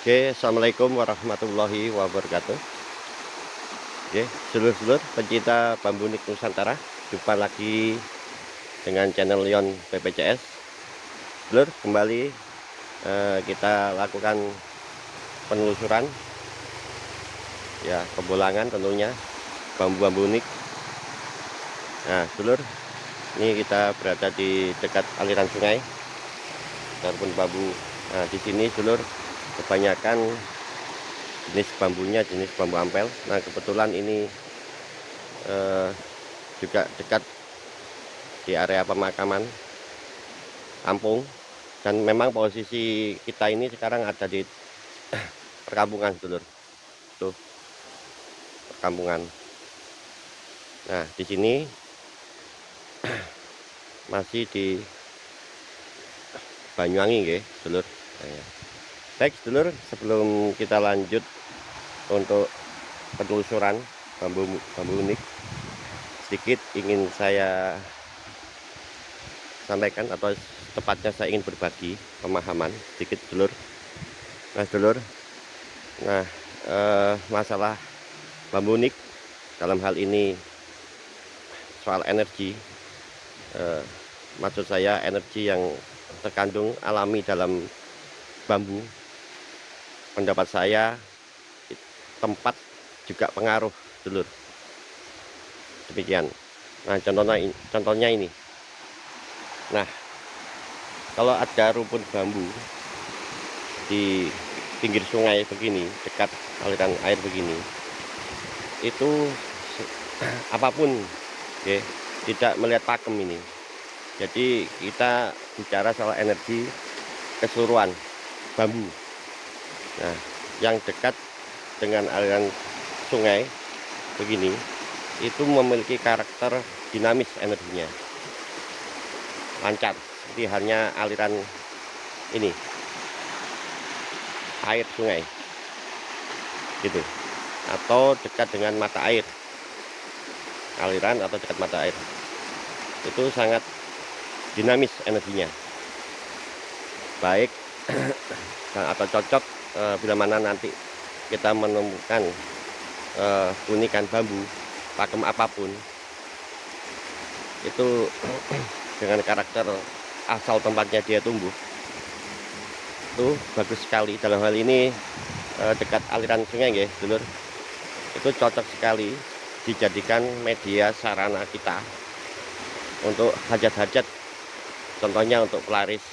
Oke, assalamualaikum warahmatullahi wabarakatuh. Oke, sedulur-sedulur pencinta bambu nik Nusantara, jumpa lagi dengan channel Leon PPCS. Sedulur, kembali kita lakukan penelusuran, ya pembulangan tentunya bambu-bambu unik. Nah, sedulur, ini kita berada di dekat aliran sungai ataupun bambu. Nah, di sini sedulur kebanyakan jenis bambunya jenis bambu ampel. Nah, kebetulan ini juga dekat di area pemakaman kampung, dan memang posisi kita ini sekarang ada di perkampungan, dulur. Tuh, perkampungan. Nah, di sini masih di Banyuwangi, nggih, dulur. Nah, ya. Baik, dulur, sebelum kita lanjut untuk penelusuran bambu unik, sedikit ingin saya sampaikan, atau tepatnya saya ingin berbagi pemahaman sedikit, dulur. Nah, dulur, nah masalah bambu unik dalam hal ini soal energi, maksud saya energi yang terkandung alami dalam bambu. Pendapat saya, tempat juga pengaruh, dulur. Demikian. Nah, contohnya ini. Nah, kalau ada rumpun bambu di pinggir sungai begini, dekat aliran air begini, itu apapun, ya, tidak melihat pakem ini. Jadi kita bicara soal energi keseluruhan bambu. Nah, yang dekat dengan aliran sungai begini itu memiliki karakter dinamis energinya, lancar, seperti halnya aliran ini air sungai gitu, atau dekat dengan mata air, aliran atau dekat mata air, itu sangat dinamis energinya, baik atau cocok bila mana nanti kita menemukan keunikan bambu pakem apapun itu dengan karakter asal tempatnya dia tumbuh itu bagus sekali. Dalam hal ini dekat aliran sungai, ya dulur, itu cocok sekali dijadikan media sarana kita untuk hajat-hajat, contohnya untuk pelaris,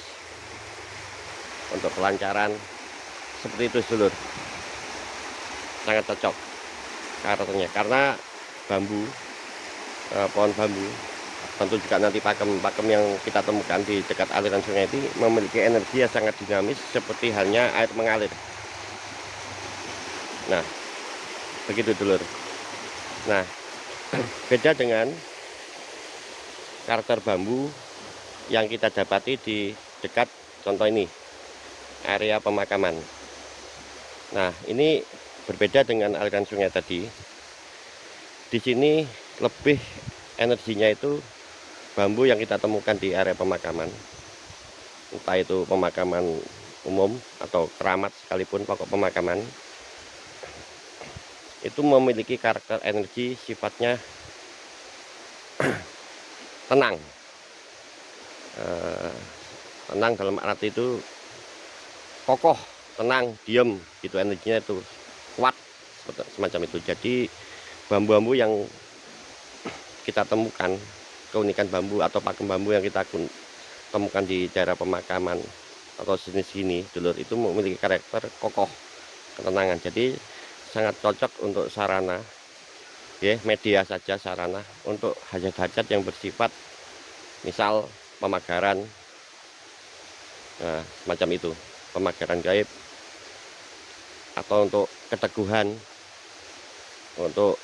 untuk kelancaran, seperti itu, dulur. Sangat cocok karakternya, karena bambu, pohon bambu, tentu juga nanti pakem yang kita temukan di dekat aliran sungai itu memiliki energi yang sangat dinamis, seperti halnya air mengalir. Nah, begitu, dulur. Nah, beda dengan karakter bambu yang kita dapati di dekat, contoh ini, area pemakaman. Nah, ini berbeda dengan aliran sungai tadi. Di sini lebih energinya itu bambu yang kita temukan di area pemakaman, entah itu pemakaman umum atau keramat sekalipun, pokok pemakaman itu memiliki karakter energi sifatnya tenang. Tenang dalam arti itu kokoh, tenang, diem gitu, energinya itu kuat, semacam itu. Jadi bambu-bambu yang kita temukan, keunikan bambu atau pakem bambu yang kita temukan di daerah pemakaman atau jenis sini, dulur, itu memiliki karakter kokoh, ketenangan. Jadi sangat cocok untuk sarana, ya, media saja sarana untuk hajat-hajat yang bersifat misal pemagaran, nah, semacam itu, pemagaran gaib, atau untuk keteguhan, untuk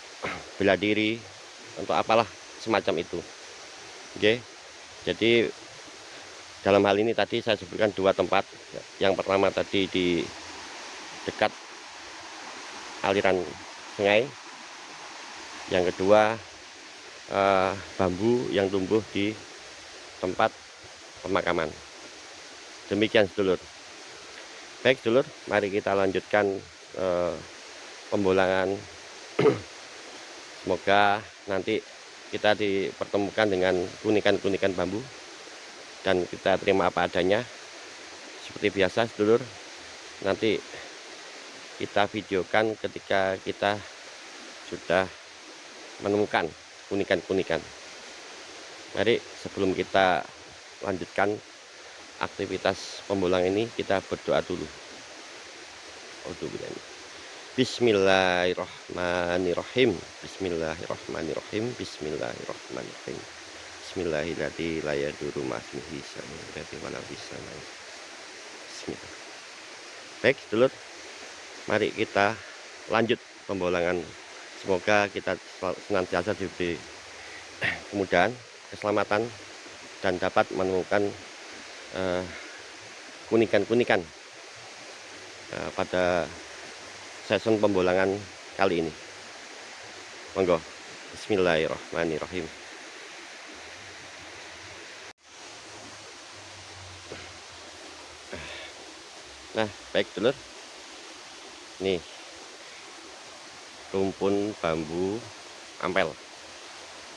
bela diri, untuk apalah semacam itu. Oke. Jadi dalam hal ini tadi saya sebutkan dua tempat. Yang pertama tadi di dekat aliran sungai, yang kedua bambu yang tumbuh di tempat pemakaman. Demikian, sedulur. Baik dulur, mari kita lanjutkan pembolangan. Semoga nanti kita dipertemukan dengan kunikan-kunikan bambu dan kita terima apa adanya. Seperti biasa sedulur, nanti kita videokan ketika kita sudah menemukan kunikan-kunikan. Mari sebelum kita lanjutkan aktivitas pembolang ini, kita berdoa dulu. Bismillahirrahmanirrahim. Bismillahirrahmanirrahim. Bismillahirrahmanirrahim. Bismillahirrahmanirrahim. Bismillah. Baik dulur, mari kita lanjut pembolangan. Semoga kita senantiasa diberi kemudahan, keselamatan, dan dapat menemukan kunikan-kunikan pada season pembolangan kali ini. Monggo. Bismillahirrahmanirrahim. Nah, baik dulur, nih rumpun bambu ampel.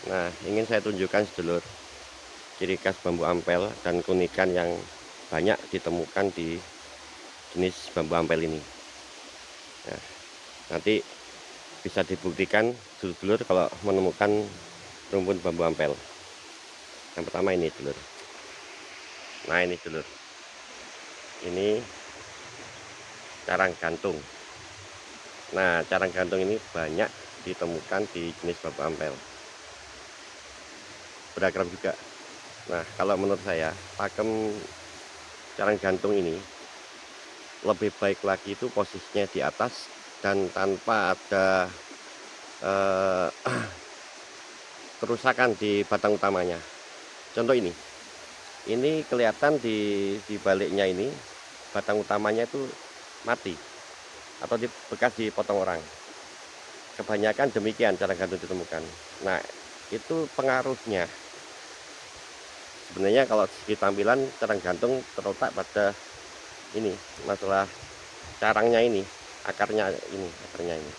Nah, ingin saya tunjukkan sedulur ciri khas bambu ampel dan kunikan yang banyak ditemukan di jenis bambu ampel ini. Nah, nanti bisa dibuktikan dulur kalau menemukan rumpun bambu ampel. Yang pertama ini dulur. Nah, ini dulur, ini carang gantung. Nah, carang gantung ini banyak ditemukan di jenis bambu ampel, beragam juga. Nah, kalau menurut saya pakem carang gantung ini lebih baik lagi itu posisinya di atas dan tanpa ada kerusakan di batang utamanya. Contoh ini kelihatan di baliknya ini batang utamanya itu mati atau bekas dipotong orang. Kebanyakan demikian carang gantung ditemukan. Nah, itu pengaruhnya. Sebenarnya kalau segi tampilan carang gantung terletak pada ini, masalah carangnya ini, akarnya ini.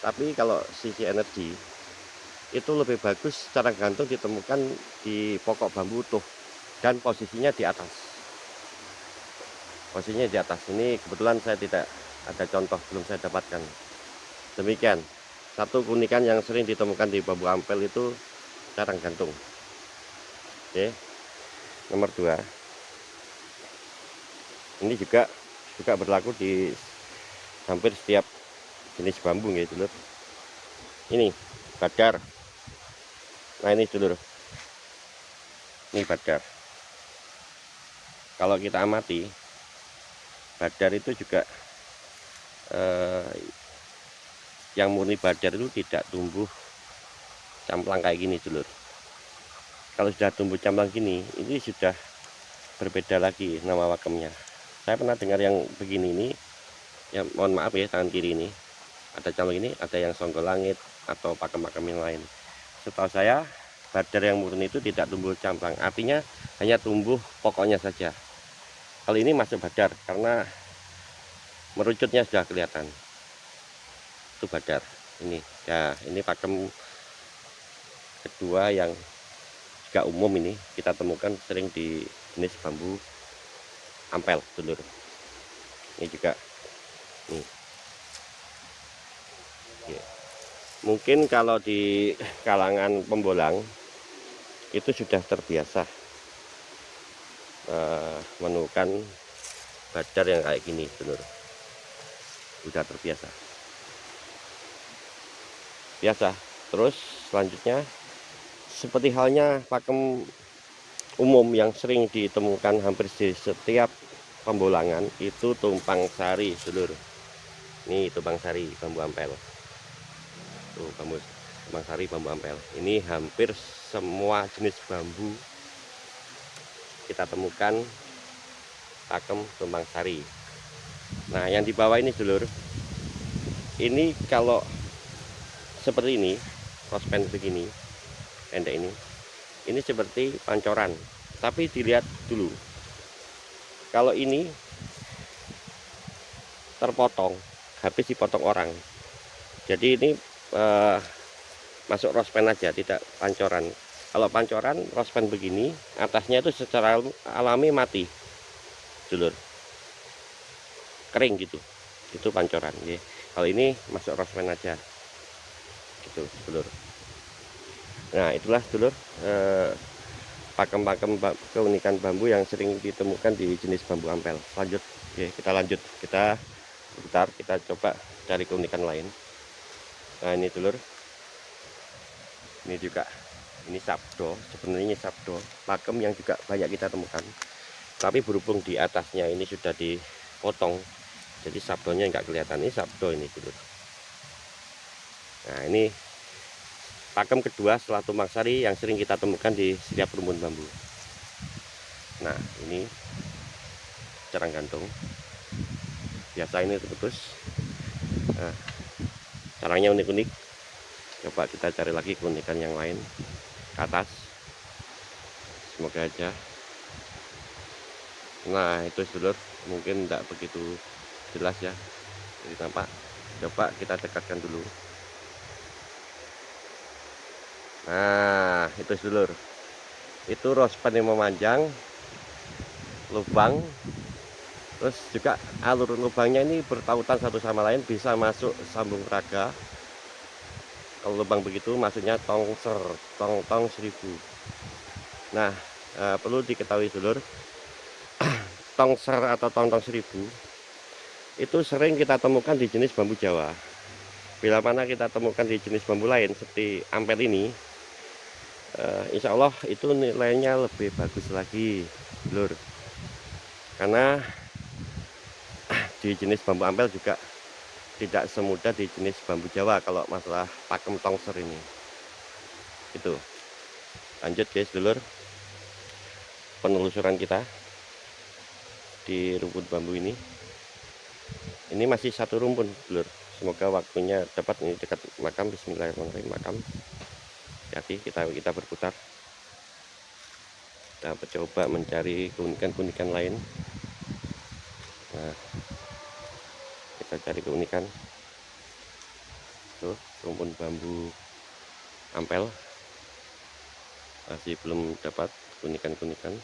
Tapi kalau sisi energi itu lebih bagus carang gantung ditemukan di pokok bambu utuh dan posisinya di atas. Posisinya di atas. Ini kebetulan saya tidak ada contoh, belum saya dapatkan. Demikian satu kunikan yang sering ditemukan di bambu ampel itu carang gantung. Oke, nomor 2, ini juga berlaku di hampir setiap jenis bambu ya dulur. Ini badar. Nah, ini dulur, ini badar. Kalau kita amati, badar itu juga yang murni badar itu tidak tumbuh camplang kayak gini dulur. Kalau sudah tumbuh camplang gini, ini sudah berbeda lagi nama wakemnya. Saya pernah dengar yang begini ini, ya mohon maaf ya, tangan kiri ini ada camplang ini, ada yang songgol langit atau pakem-pakem yang lain. Setahu saya badar yang murni itu tidak tumbuh camplang, artinya hanya tumbuh pokoknya saja. Kalau ini masuk badar karena merucutnya sudah kelihatan. Itu badar. Ini ya, ini pakem kedua yang juga umum ini kita temukan sering di jenis bambu ampel dulur. Ini juga nih. Ya. Mungkin kalau di kalangan pembolang itu sudah terbiasa menemukan badar yang kayak gini dulur. Sudah terbiasa. Terus selanjutnya seperti halnya pakem umum yang sering ditemukan hampir di setiap pembolangan itu tumpang sari dulur. Ini tumpang sari bambu ampel. Tuh tumpang sari bambu ampel. Ini hampir semua jenis bambu kita temukan pakem tumpang sari. Nah, yang di bawah ini dulur, ini kalau seperti ini, rospen begini, pendek ini seperti pancoran. Tapi dilihat dulu, kalau ini terpotong, habis dipotong orang. Jadi ini eh, masuk rospen aja, tidak pancoran. Kalau pancoran rospen begini, atasnya itu secara alami mati, dulur, kering gitu, itu pancoran ya. Kalau ini masuk rospen aja gitu, dulur. Nah itulah dulur pakem-pakem keunikan bambu yang sering ditemukan di jenis bambu ampel. Lanjut, oke, kita lanjut, kita bentar, kita coba cari keunikan lain. Nah ini dulur, ini juga, ini sabdo, sebenarnya sabdo pakem yang juga banyak kita temukan, tapi berhubung di atasnya ini sudah dipotong, jadi sabdonya nggak kelihatan. Ini sabdo ini dulur. Nah ini pakem kedua setelah tumbang sari yang sering kita temukan di setiap rumpun bambu. Nah ini carang gantung, biasa ini putus. Nah, carangnya unik-unik. Coba kita cari lagi keunikan yang lain ke atas, semoga aja. Nah itu dulur, mungkin tidak begitu jelas ya, jadi tampak. Coba kita dekatkan dulu. Nah itu dulur, itu rospen yang memanjang, lubang, terus juga alur lubangnya ini bertautan satu sama lain, bisa masuk sambung raga. Kalau lubang begitu maksudnya tongser, tong 1000. Nah perlu diketahui dulur, tongser atau tong 1000 itu sering kita temukan di jenis bambu Jawa. Bila mana kita temukan di jenis bambu lain seperti ampel ini, insya Allah itu nilainya lebih bagus lagi lur, karena di jenis bambu ampel juga tidak semudah di jenis bambu Jawa kalau masalah pakem tongser ini. Itu lanjut guys dulur, penelusuran kita di rumpun bambu ini masih satu rumpun dulur. Semoga waktunya tepat, ini dekat makam. Bismillahirrahmanirrahim. Makam, hati kita berputar, kita coba mencari keunikan-keunikan lain. Nah kita cari keunikan tuh, rumpun bambu ampel masih belum dapat keunikan-keunikan.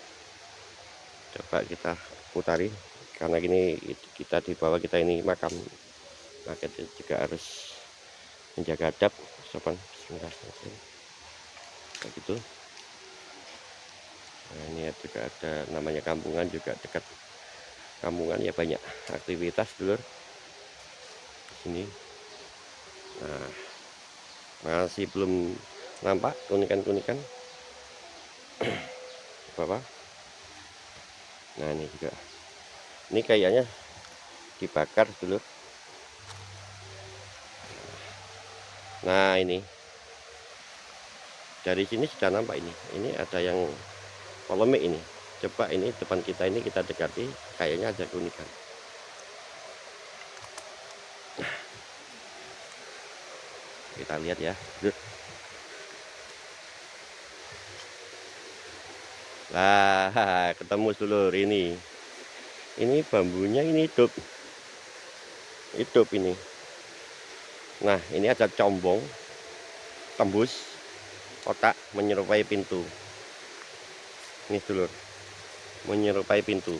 Coba kita putari, karena gini kita di bawah kita ini makam, maka kita juga harus menjaga adab sopan. Bismillahirrahmanirrahim, kayak gitu. Nah ini juga ada namanya kampungan, juga dekat kampungan ya, banyak aktivitas dulur sini. Nah masih belum nampak keunikan-keunikan apa. Nah ini juga, ini kayaknya dibakar dulur. Nah ini dari sini sudah nampak, ini ada yang polemik ini. Coba ini depan kita ini kita dekati, kayaknya ada keunikan. Kita lihat ya. Lah ketemu dulur, ini bambunya ini hidup ini. Nah ini ada combong tembus kotak menyerupai pintu. Ini dulur, menyerupai pintu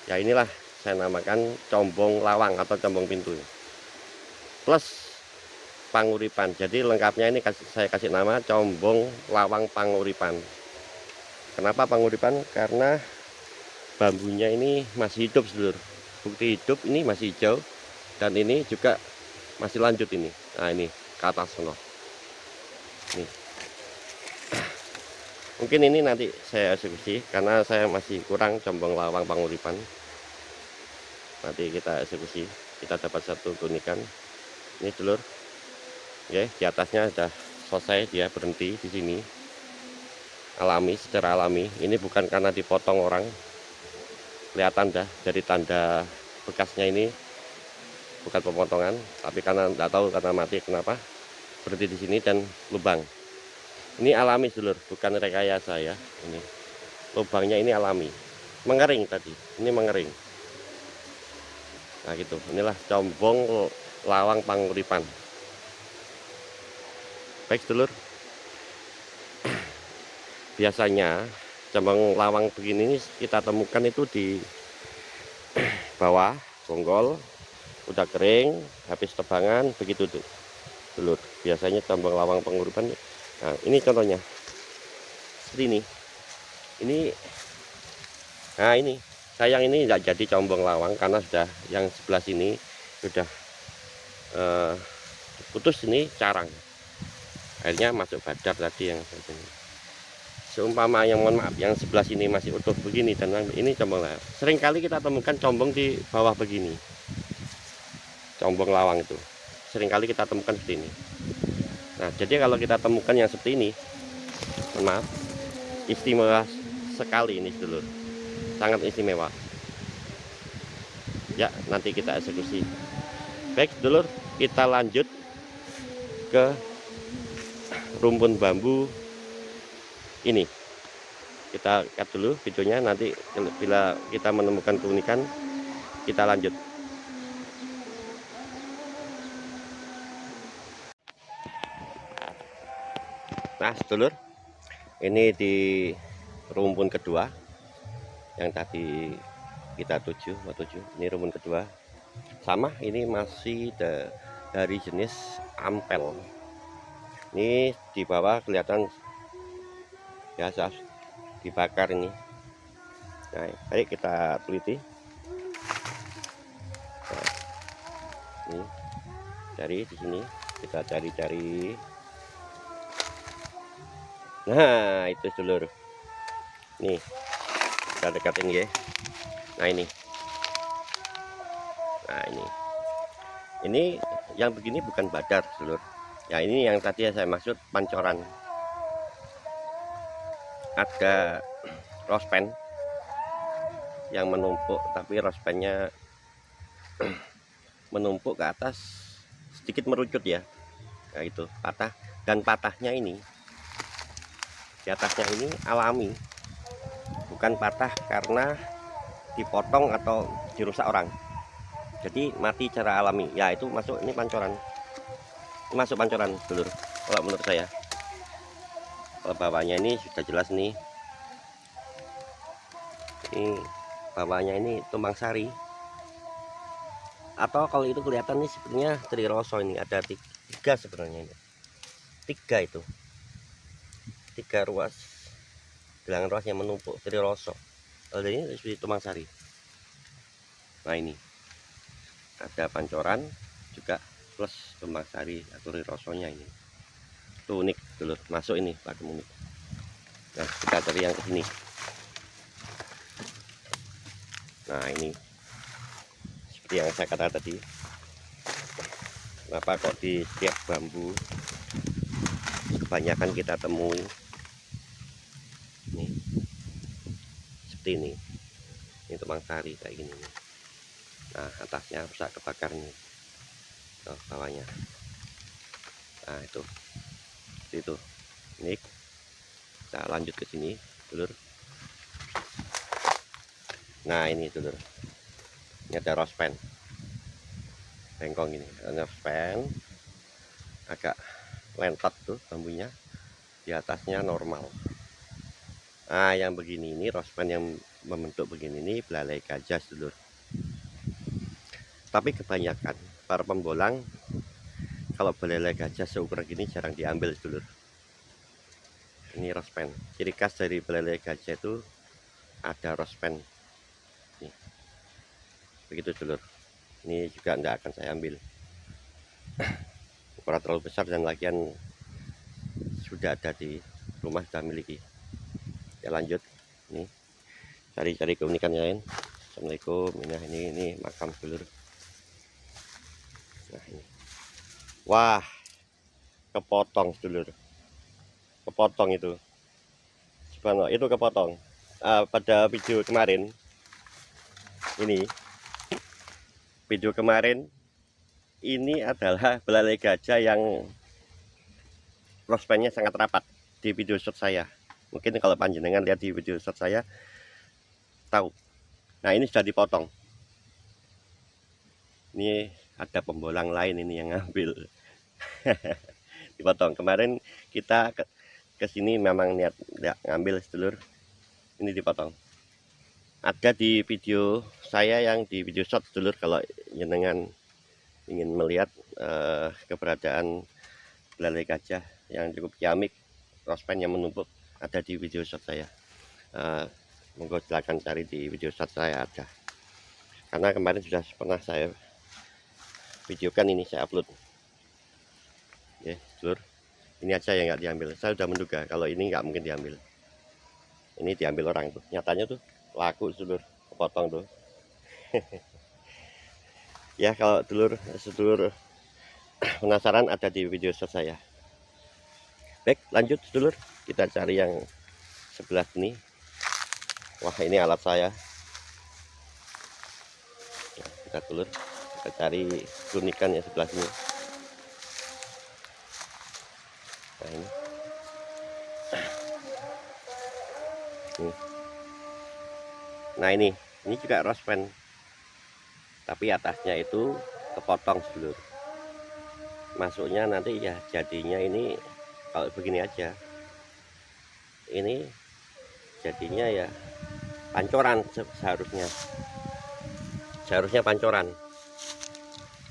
ya, inilah saya namakan combong lawang atau combong pintu plus panguripan. Jadi lengkapnya ini saya kasih nama combong lawang panguripan. Kenapa panguripan? Karena bambunya ini masih hidup dulur, bukti hidup ini masih hijau, dan ini juga masih lanjut ini. Nah ini ke atas loh. Nih mungkin ini nanti saya eksekusi karena saya masih kurang combong lawang panguripan. Nanti kita eksekusi, kita dapat satu keunikan ini dulur. Oke, di atasnya sudah selesai, dia berhenti di sini. Alami, secara alami. Ini bukan karena dipotong orang. Kelihatan dah dari tanda bekasnya, ini bukan pemotongan, tapi karena tidak tahu karena mati kenapa berhenti di sini dan lubang. Ini alami dulur, bukan rekayasa ya. Ini lubangnya ini alami, mengering tadi, ini mengering. Nah gitu, inilah combong lawang panguripan. Baik sedulur, biasanya combong lawang begini kita temukan itu di bawah bonggol, udah kering, habis tebangan, begitu tuh dulur. Biasanya combong lawang panguripan. Nah ini contohnya seperti ini. Nah ini sayang, ini tidak jadi combong lawang karena sudah yang sebelah sini sudah putus ini carang, akhirnya masuk badar tadi yang ini. Seumpama yang, mohon maaf, yang sebelah sini masih utuh begini dan ini combong lawang. Sering kali kita temukan combong di bawah begini, combong lawang itu sering kali kita temukan seperti ini. Nah jadi kalau kita temukan yang seperti ini, mohon maaf, istimewa sekali ini sedulur, sangat istimewa ya. Nanti kita eksekusi. Baik sedulur, kita lanjut ke rumpun bambu ini. Kita cut dulu videonya, nanti bila kita menemukan keunikan kita lanjut. Nah sedulur, ini di rumpun kedua yang tadi kita tuju, ini rumpun kedua sama, ini masih dari jenis ampel. Ini di bawah kelihatan biasa dibakar ini. Nah baik, kita teliti. Nah, ini dari di sini kita cari-cari. Nah itu sedulur, nih kita dekatin ya. Nah ini, ini yang begini bukan badar sedulur ya. Ini yang tadi saya maksud pancoran. Ada rospen yang menumpuk, tapi rospennya menumpuk ke atas, sedikit merucut ya. Nah itu patah, dan patahnya ini di atasnya ini alami, bukan patah karena dipotong atau dirusak orang. Jadi mati secara alami ya. Itu masuk, ini pancoran, ini masuk pancoran dulur kalau menurut saya. Kalau bawahnya ini sudah jelas nih, ini bawahnya ini tumbang sari, atau kalau itu kelihatan nih sepertinya triroso. Ini ada tiga sebenarnya, ini tiga, itu tiga ruas, gelang ruas yang menumpuk triroso. Kalau ini seperti tumbang sari. Nah ini ada pancoran juga plus tumbang sari atau trirosonya. Ini tuh unik dulu, masuk ini pakai unik. Nah kita cari yang kesini. Nah ini seperti yang saya kata tadi, kenapa kok di setiap bambu kebanyakan kita temui nih seperti ini tumbang sari kayak gini nih. Nah atasnya rusak kebakar nih, oh, bawahnya. Nah itu ini kita lanjut ke sini dulur. Nah ini dulur, ini ada rospen bengkong, ini ada rospen agak lentot tuh bambunya, di atasnya normal. Nah yang begini ini rospen yang membentuk begini ini belalai gajah dulur. Tapi kebanyakan para pembolang kalau belalai gajah seukuran gini jarang diambil dulur. Ini rospen, ciri khas dari belalai gajah itu ada rospen nih, begitu dulur. Ini juga tidak akan saya ambil, ukuran terlalu besar dan lagian sudah ada di rumah, sudah miliki. Ya lanjut, nih cari-cari keunikan yang lain. Assalamualaikum. Ini makam dulur. Nah ini, wah kepotong dulur, kepotong itu subhanallah, itu kepotong. Pada video kemarin, ini video kemarin ini adalah belalai gajah yang rospennya sangat rapat di video shot saya. Mungkin kalau panjenengan lihat di video shot saya tahu. Nah ini sudah dipotong. Ini ada pembolang lain ini yang ngambil. Dipotong. Kemarin kita ke sini memang niat ngambil sedulur. Ini dipotong. Ada di video saya yang di video shot sedulur, kalau jenengan ingin melihat keberadaan belalai gajah yang cukup ciamik, rospen yang menumpuk, ada di video shot saya. Monggo silakan cari di video shot saya, ada. Karena kemarin sudah pernah saya videokan, ini saya upload. Ya, sedulur. Ini aja yang nggak diambil. Saya sudah menduga kalau ini nggak mungkin diambil. Ini diambil orang tuh. Nyatanya tuh laku sedulur, kepotong tuh. Ya, kalau sedulur penasaran, ada di video shot saya. Baik, lanjut sedulur. Kita cari yang sebelah sini. Wah, ini alat saya. Nah, kita sedulur, kita cari keunikan yang sebelah sini. Nah, ini. Nah, ini juga rospen, tapi atasnya itu kepotong sedulur. Masuknya nanti ya jadinya ini kalau begini aja. Ini jadinya ya pancoran seharusnya pancoran.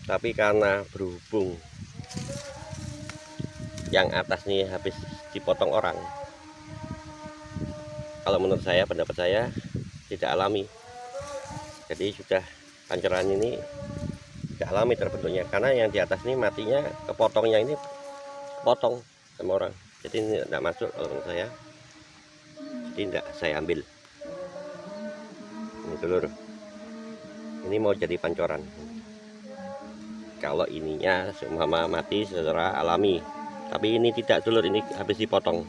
Tapi karena berhubung yang atas nih habis dipotong orang, kalau menurut saya, pendapat saya, tidak alami. Jadi sudah pancoran ini tidak alami terbentuknya, karena yang di atas ini matinya kepotongnya ini potong sama orang. Jadi ini tidak masuk kalau menurut saya. Jadi tidak saya ambil. Ini telur. Ini mau jadi pancoran. Kalau ininya seumpama mati secara alami. Tapi ini tidak telur, ini habis dipotong.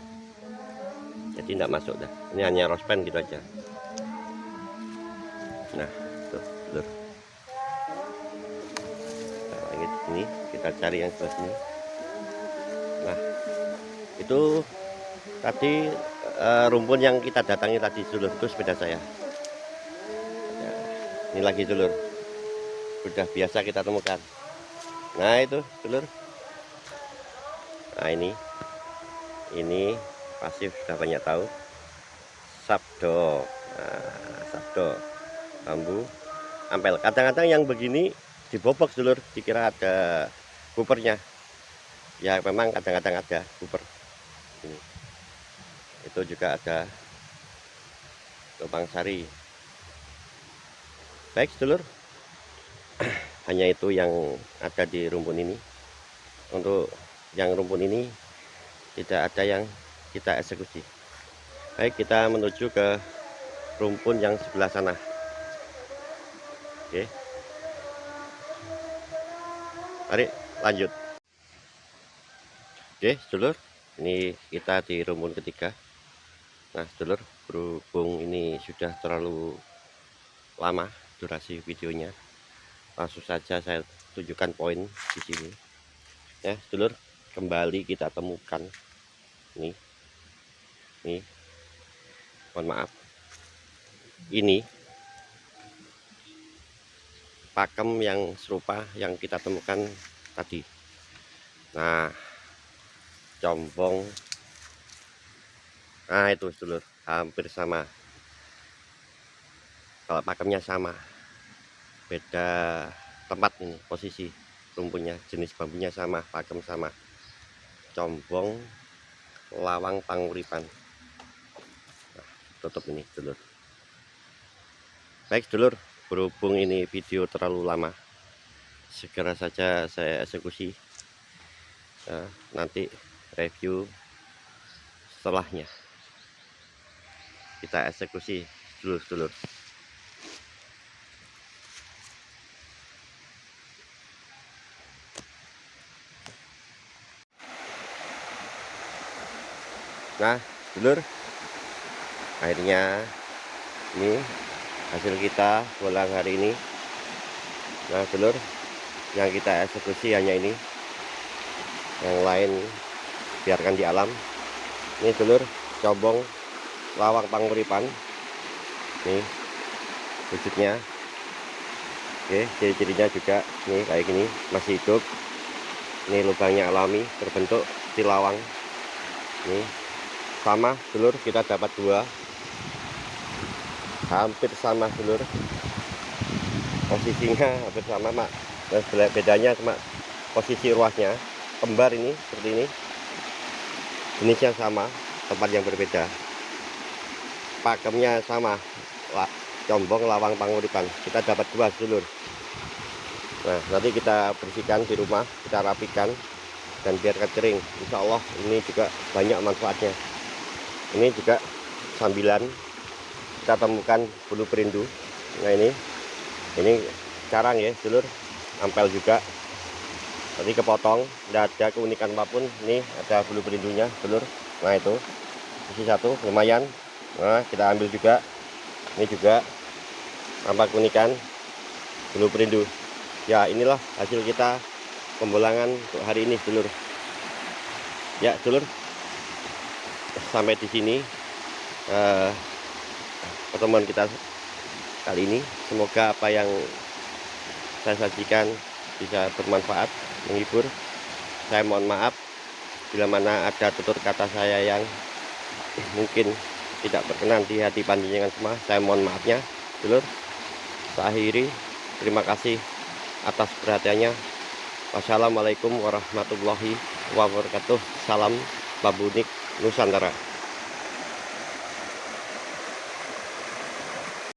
Jadi tidak masuk dah. Ini hanya rospen gitu aja. Nah, tuh telur. Nah, ini kita cari yang sebelah sini. Nah, itu tadi rumpun yang kita datangi tadi dulur, itu sepeda saya. Ya, ini lagi dulur, sudah biasa kita temukan. Nah, itu dulur. Nah, ini pasti sudah banyak tahu, sabdo. Nah, sabdo bambu ampel. Kadang-kadang yang begini dibobok dulur, dikira ada kupernya. Ya memang kadang-kadang ada kuper. Ini. Itu juga ada lubang sari. Baik sedulur, hanya itu yang ada di rumpun ini. Untuk yang rumpun ini tidak ada yang kita eksekusi. Baik, kita menuju ke rumpun yang sebelah sana. Oke, mari lanjut. Oke sedulur, ini kita di rumpun ketiga. Nah sedulur, berhubung ini sudah terlalu lama durasi videonya, langsung saja saya tunjukkan poin di sini. Ya sedulur, kembali kita temukan nih, mohon maaf, ini pakem yang serupa yang kita temukan tadi. Nah, combong, nah itu sedulur, hampir sama. Kalau pakemnya sama, beda tempat ini, posisi rumpunnya, jenis bambunya sama, pakem sama. Combong lawang panguripan. Nah, tutup ini sedulur. Baik sedulur, berhubung ini video terlalu lama, segera saja saya eksekusi. Nah, nanti review setelahnya kita eksekusi sedulur-sedulur. Nah sedulur, akhirnya ini hasil kita pulang hari ini. Nah sedulur, yang kita eksekusi hanya ini, yang lain biarkan di alam. Ini sedulur, combong lawang panguripan, nih wujudnya. Oke, ciri-cirinya juga nih kayak gini, masih hidup. Ini lubangnya alami, berbentuk tilawang. Ini sama dulur, kita dapat dua, hampir sama dulur, posisinya hampir sama mak. Dan bedanya cuma posisi ruasnya, kembar ini seperti ini, jenisnya sama, tempat yang berbeda, pakemnya sama, combong lawang panguripan. Kita dapat dua dulur. Nah, nanti kita bersihkan di rumah, kita rapikan dan biarkan kering. Insya Allah ini juga banyak manfaatnya. Ini juga sambilan kita temukan bulu perindu. Nah, ini carang ya dulur, ampel juga. Tadi kepotong, tidak ada keunikan apapun. Ini ada bulu perindunya dulur. Nah, itu isi satu lumayan. Nah, kita ambil juga. Ini juga tampak keunikan bulu perindu. Ya, inilah hasil kita pembolangan untuk hari ini dulur. Ya dulur, sampai di sini pertemuan kita kali ini. Semoga apa yang saya sajikan bisa bermanfaat, menghibur. Saya mohon maaf bila mana ada tutur kata saya yang mungkin tidak berkenan di hati panjenengan semua. Saya mohon maafnya dulur. Saya akhiri, terima kasih atas perhatiannya. Wassalamualaikum warahmatullahi wabarakatuh. Salam Babunik Nusantara.